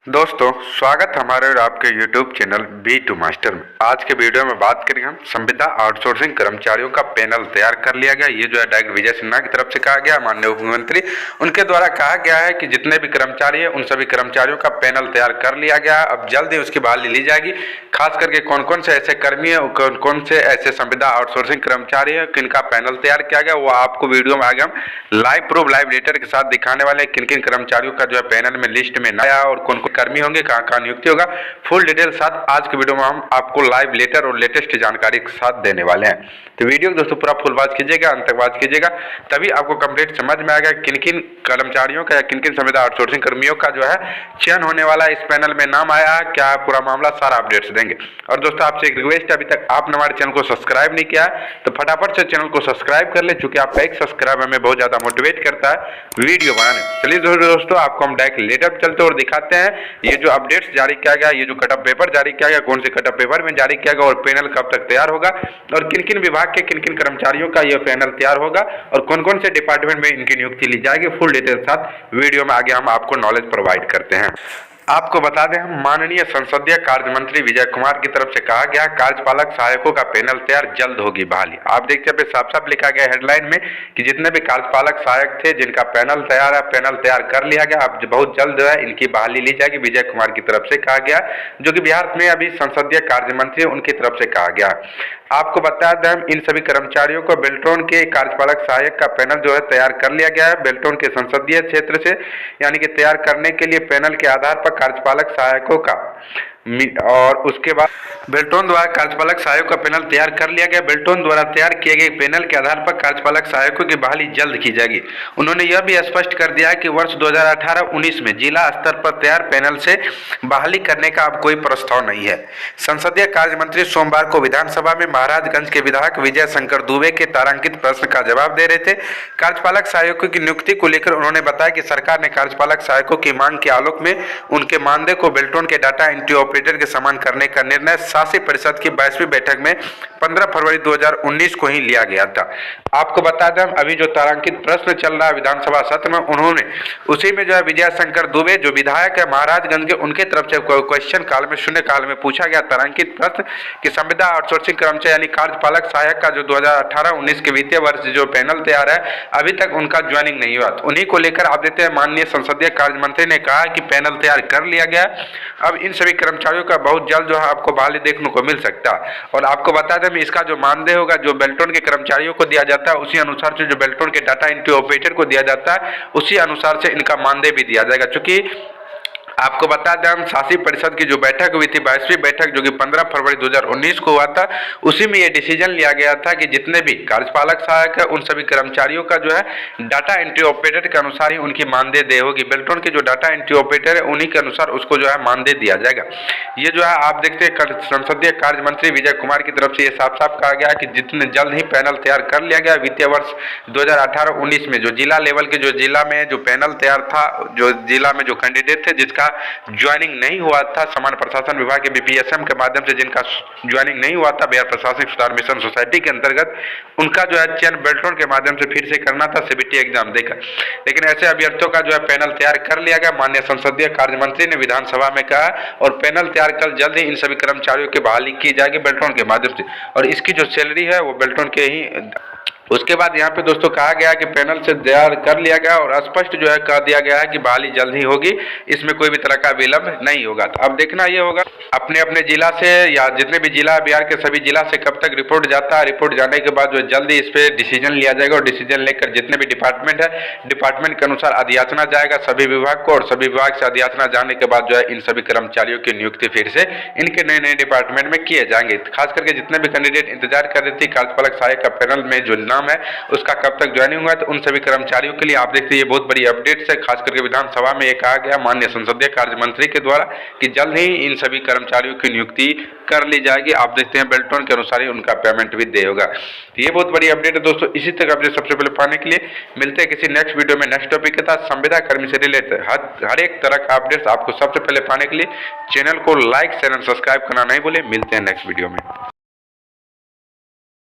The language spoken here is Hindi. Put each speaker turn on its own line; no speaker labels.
दोस्तों स्वागत हमारे और आपके YouTube चैनल B2 मास्टर में। आज के वीडियो में बात करेंगे हम संविदा आउटसोर्सिंग कर्मचारियों का पैनल तैयार कर लिया गया। ये जो है डायरेक्ट विजय सिन्हा की तरफ से कहा गया, माननीय मुख्यमंत्री उनके द्वारा कहा गया है कि जितने भी कर्मचारी हैं उन सभी कर्मचारियों का पैनल तैयार कर लिया गया। अब जल्द ही उसकी बहाली ली जाएगी। खास करके कौन कौन से ऐसे कर्मी है, कौन कौन से ऐसे संविदा आउटसोर्सिंग कर्मचारी है किनका पैनल तैयार किया गया, वो आपको वीडियो में आगे हम लाइव प्रूफ लाइव लेटर के साथ दिखाने वाले। किन किन कर्मचारियों का जो है पैनल में लिस्ट में नया और कौन कौन कर्मी होंगे, कहां कहां नियुक्ति होगा, फुल डिटेल साथ आज के वीडियो में हम आपको लाइव लेटर और लेटेस्ट जानकारी के साथ देने वाले हैं। तो वीडियो दोस्तों पूरा फुल वॉच कीजिएगा, अंत तक वॉच कीजिएगा, तभी आपको कंप्लीट समझ में आएगा किन किन कर्मचारियों का या किन किन संविदा आउटसोर्सिंग कर्मियों का जो है चयन होने वाला है, इस पैनल में नाम आया है, क्या पूरा मामला, सारा अपडेट्स देंगे। और दोस्तों आपसे एक रिक्वेस्ट है, अभी तक आपने हमारे चैनल को सब्सक्राइब नहीं किया है तो फटाफट से चैनल को सब्सक्राइब कर ले, चूंकि आपका एक सब्सक्राइब हमें बहुत ज्यादा मोटिवेट करता है वीडियो बनाने। चलिए दोस्तों आपको हम डायरेक्ट लेटर चलते और दिखाते हैं ये जो अपडेट्स जारी किया गया, ये जो कटअप पेपर जारी किया गया, कौन से कटअप पेपर में जारी किया गया और पैनल कब तक तैयार होगा और किन किन विभाग के किन किन कर्मचारियों का यह पैनल तैयार होगा और कौन कौन से डिपार्टमेंट में इनकी नियुक्ति ली जाएगी। फुल डिटेल साथ वीडियो में आगे हम आपको नॉलेज प्रोवाइड करते हैं। आपको बता दें, हम माननीय संसदीय कार्य मंत्री विजय कुमार की तरफ से कहा गया कार्यपालक सहायकों का पैनल तैयार, जल्द होगी बहाली। आप देखते हैं साफ साफ लिखा गया हेडलाइन में कि जितने भी कार्यपालक सहायक थे जिनका पैनल तैयार है, पैनल तैयार कर लिया गया, अब बहुत जल्द जो है इनकी बहाली ली जाएगी। विजय कुमार की तरफ से कहा गया, जो कि बिहार में अभी संसदीय कार्य मंत्री उनकी तरफ से कहा गया। आपको बता दें, इन सभी कर्मचारियों को बेल्ट्रॉन के कार्यपालक सहायक का पैनल जो है तैयार कर लिया गया है बेल्ट्रॉन के संसदीय क्षेत्र से, यानी कि तैयार करने के लिए पैनल के आधार पर कार्यपालक सहायकों का और उसके बाद बेल्ट्रॉन द्वारा कार्यपालक सहायकों का पैनल तैयार कर लिया गया। बेल्ट्रॉन द्वारा तैयार किए गए पैनल के आधार पर कार्यपालक सहायकों की बहाली जल्द की जाएगी। उन्होंने यह भी स्पष्ट कर दिया है कि वर्ष 2018-19 में जिला स्तर पर तैयार पैनल से बहाली करने का अब कोई प्रस्ताव नहीं है। संसदीय कार्य मंत्री सोमवार को विधानसभा में महाराजगंज के विधायक विजय शंकर दुबे के तारांकित प्रश्न का जवाब दे रहे थे। कार्यपालक सहायकों की नियुक्ति को लेकर उन्होंने बताया कि सरकार ने कार्यपालक सहायकों की मांग के आलोक में उनके मानदेय को बेल्ट्रॉन के डाटा एंट्री ऑपरेटर के समान करने का निर्णय शासी परिषद की 22वीं बैठक में 15 फरवरी 2019 को ही लिया गया था। आपको बता दें, अभी जो तारांकित प्रश्न चल रहा है विधानसभा सत्र में, उन्होंने उसी में जो है विजय शंकर दुबे जो विधायक है महाराजगंज के, उनके तरफ से क्वेश्चन काल में शून्य काल में पूछा गया तारांकित प्रश्न कि संविदा आउटसोर्सिंग कर्मचारी यानी कार्यपालक सहायक का जो 2018-19 के वित्तीय वर्ष जो पैनल तैयार है अभी तक उनका ज्वाइनिंग नहीं हुआ। तो उन्हीं को लेकर आप देते हैं माननीय संसदीय कार्य मंत्री ने कहा कि पैनल तैयार कर लिया गया। अब इन सभी कर्मचारियों का बहुत जल्द जो है आपको बहाली देखने को मिल सकता है। और आपको बता दें, इसका जो मानदेय होगा जो बेल्ट्रॉन के कर्मचारियों को दिया जाता है उसी अनुसार से जो बेल्ट्रॉन के डाटा एंट्री ऑपरेटर को दिया जाता है उसी अनुसार से इनका मानदेय भी दिया जाएगा। चूंकि आपको बता दें, हम शासी परिषद की जो बैठक हुई थी 22वीं बैठक जो कि 15 फरवरी 2019 को हुआ था, उसी में ये डिसीजन लिया गया था कि जितने भी कार्यपालक सहायक है उन सभी कर्मचारियों का जो है डाटा एंट्री ऑपरेटर के अनुसार ही उनकी मानदेय दे होगी। बेल्ट्रॉन के जो डाटा एंट्री ऑपरेटर है उन्हीं के अनुसार उसको जो है मानदेय दिया जाएगा। ये जो है आप देखते हैं संसदीय कार्य मंत्री विजय कुमार की तरफ से ये साफ साफ कहा गया कि जितने जल्द ही पैनल तैयार कर लिया गया। वित्तीय वर्ष 2018-19 में जो जिला लेवल के जो जिला में जो पैनल तैयार था, जो जिला में जो कैंडिडेट थे जिसका ज्वाइनिंग नहीं हुआ था, सामान्य प्रशासन विभाग के बीपीएसएम के माध्यम से जिनका ज्वाइनिंग नहीं हुआ था बिहार प्रशासनिक सुधार मिशन सोसाइटी के अंतर्गत, उनका जो है चयन बेल्ट्रॉन के माध्यम से फिर से करना था सीबीटी एग्जाम देकर। लेकिन ऐसे अभ्यर्थियों का जो है पैनल तैयार कर लिया गया, माननीय संसदीय कार्य मंत्री ने विधानसभा में कहा, और पैनल तैयार कर जल्द ही इन सभी कर्मचारियों की बहाली की जाएगी बेल्ट्रॉन के माध्यम से, और इसकी जो सैलरी है वो बेल्ट्रॉन के ही। उसके बाद यहाँ पे दोस्तों कहा गया कि पैनल से तैयार कर लिया गया और स्पष्ट जो है कह दिया गया है कि बहाली जल्द ही होगी, इसमें कोई भी तरह का विलंब नहीं होगा। तो अब देखना ये होगा अपने अपने जिला से या जितने भी जिला बिहार के सभी जिला से कब तक रिपोर्ट जाता है। रिपोर्ट जाने के बाद जो है जल्दी इस पर डिसीजन लिया जाएगा और डिसीजन लेकर जितने भी डिपार्टमेंट है डिपार्टमेंट के अनुसार अधियाचना जाएगा सभी विभाग को, और सभी विभाग से अधियाचना जाने के बाद जो है इन सभी कर्मचारियों की नियुक्ति फिर से इनके नए नए डिपार्टमेंट में किए जाएंगे। खास करके जितने भी कैंडिडेट इंतजार कर रहे थे कार्यपालक सहायक का पैनल में जो नाम है उसका कब तक ज्वाइनिंग हुआ, तो उन सभी कर्मचारियों के लिए आप देखते हैं ये बहुत बड़ी अपडेट है। खास करके विधानसभा में ये कहा गया माननीय संसदीय कार्य मंत्री के द्वारा कि जल्द ही इन सभी कर्मचारियों की नियुक्ति कर ली जाएगी। आप देखते हैं बेल्ट्रॉन के अनुसार ही उनका पेमेंट भी दे होगा। तो ये बहुत बड़ी अपडेट है दोस्तों। इसी तक अपडेट सबसे पहले पाने के लिए मिलते हैं किसी नेक्स्ट वीडियो में नेक्स्ट टॉपिक के साथ। संविदा कर्मी से रिलेटेड हर एक तरह का अपडेट्स आपको सबसे पहले पाने के लिए चैनल को लाइक शेयर एंड सब्सक्राइब करना नहीं भूलें। मिलते हैं नेक्स्ट वीडियो में।